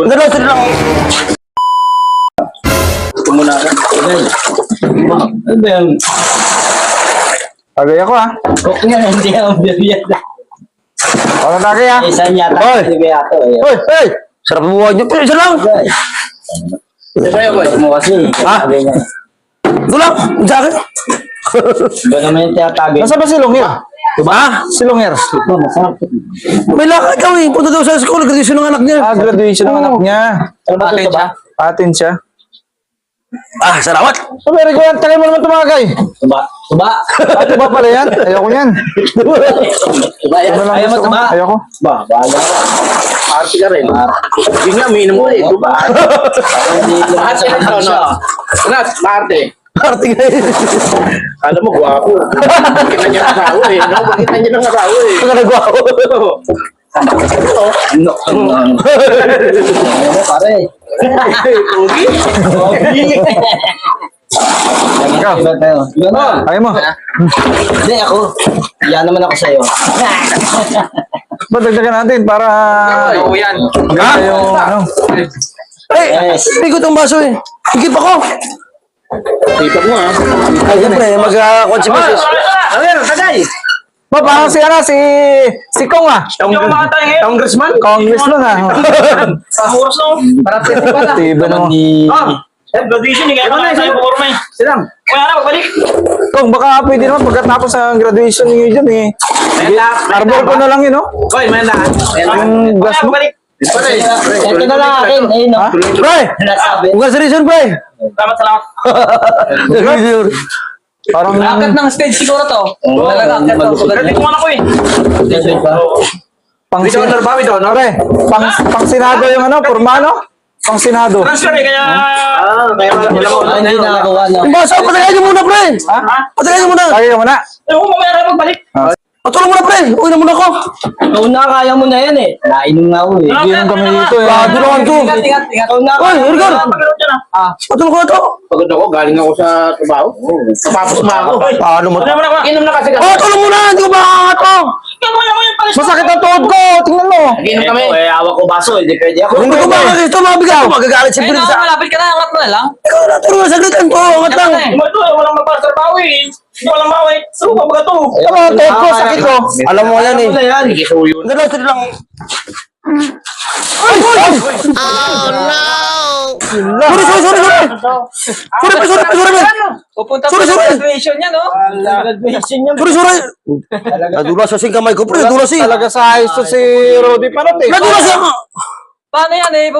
Dalaw lang. Ito muna ka. Ano ba yan? Tagay ako ha. Huwag nga, hindi ako bibigyan. Ano tagay ha? Isa niya Hoy! tayo bibigyan ako. Hoy! Hoy! Sarap ang buhay niyo. Pero isa lang. Ito sa'yo, boy. Mo kasi. Ha? Sabi niya. Ito lang. Sa akin. Ba naman yung tinatabi? Nasa ba si Lungir? Ha? Si Lungir. Ito, masarap. May lakad daw eh. Punta daw sa school. Graduation ng anak niya. Ah, graduation ng anak niya. Ano ba ito ba? Atin siya. Ah, salamat. So, very good. Tagay mo naman tumagay. Tuba. Tuba. Ito ba pala yan? Ayoko yan. Tuba yan. Ano lang Ayaw mo gusto ko? tuba. Ayoko. Ba, bahala. Arte ka rin. Yun nga, umiinom mo eh. Ito ba? Hindi Arte ka rin. Anak, arte. Arte ka eh. Alam mo, guwapo. Bakit niya ng asawa eh. No? Bakit niya ng asawa eh. Ang nagwapo. No. Ano pare? Pogi. Ikaw. Iba tayo. Iba na. Ayaw mo. Hindi ako. Yan naman ako sa'yo. Ba't dagdagan natin para... Oo yan. Maganda yung ano. Ay, Yes. hindi ko itong baso eh. Higip ako. Tipag mo ah. Ay, siyempre, mag-consequences. Ano yan? Tagay. Ba, parang si ano, si Kong ah. Congressman? Congressman ah. Pahuros no? Parati pa na. Tiba no. Graduation, hindi kayo na sa'yo pukurma eh. Silang. Kaya na, magbalik. Kong, baka pwede naman pagkatapos sa graduation niyo dyan eh. Arbor ko na lang yun, no? Hoy, may na. Yung gas mo. Magbalik. Ito na lang akin. Ayun, no? Ha? Pre! Nasabi. Huwag sa reason, pre! Salamat. Parang... Akat ng stage siguro to. Talaga akat to. Graduate mo na ko eh. Pang, With honor ba? With honor? Pre, pang Senado yung ano, Purmano? Pang Senado. Transfer eh, kaya... Kaya wala mo. Hindi nakakuha na. Yung baso, patagayan niyo muna, pre! Ha? Patagayan niyo muna! Kaya mo na. Eh, kung mamaya na magbalik. Patulong muna, pre! Uwi na muna ako! Ikaw na, kaya mo na yan eh. Nainom na ako eh. Inom kami dito eh. Bago naman to! Ingat. Ikaw na, Uy, Edgar! Pagano'n dyan ah. Patulong ko na to! Pagod ako, galing ako sa trabaho. Tapos na ako. Paano mo to? Ano mo na? Inom na kasi kasi. Oh, tulong muna! Hindi ko makakakat to! Gagawin mo yung palis. Masakit ang tuhod ko! Tingnan mo! Inom kami. Eh, hawak ko baso. Hindi pwede ako. Hindi ko makakakat ito, mabigat ko! Magagalit si Ayun Prince ako, sa... malapit ka na. Angat mo na lang. Ikaw na, tulong na saglitan ko! Angat lang! Ito, walang magpatrabaho eh. Hindi walang maway. So, pabaga to. Ito ang tuhod ko, sakit ko. Alam mo yan eh. Ano na yan? Sige, so yun. Dalaw, sila lang. Ay! Sorry! Pupunta Sorry, pa sa sorry. graduation niya, no? Graduation niya. Sorry! Nadulas sa kamay ko, pre. Nadulas eh. Talaga sa ayos to si Rodi Panot eh. Nadulas ako! Paano yan eh?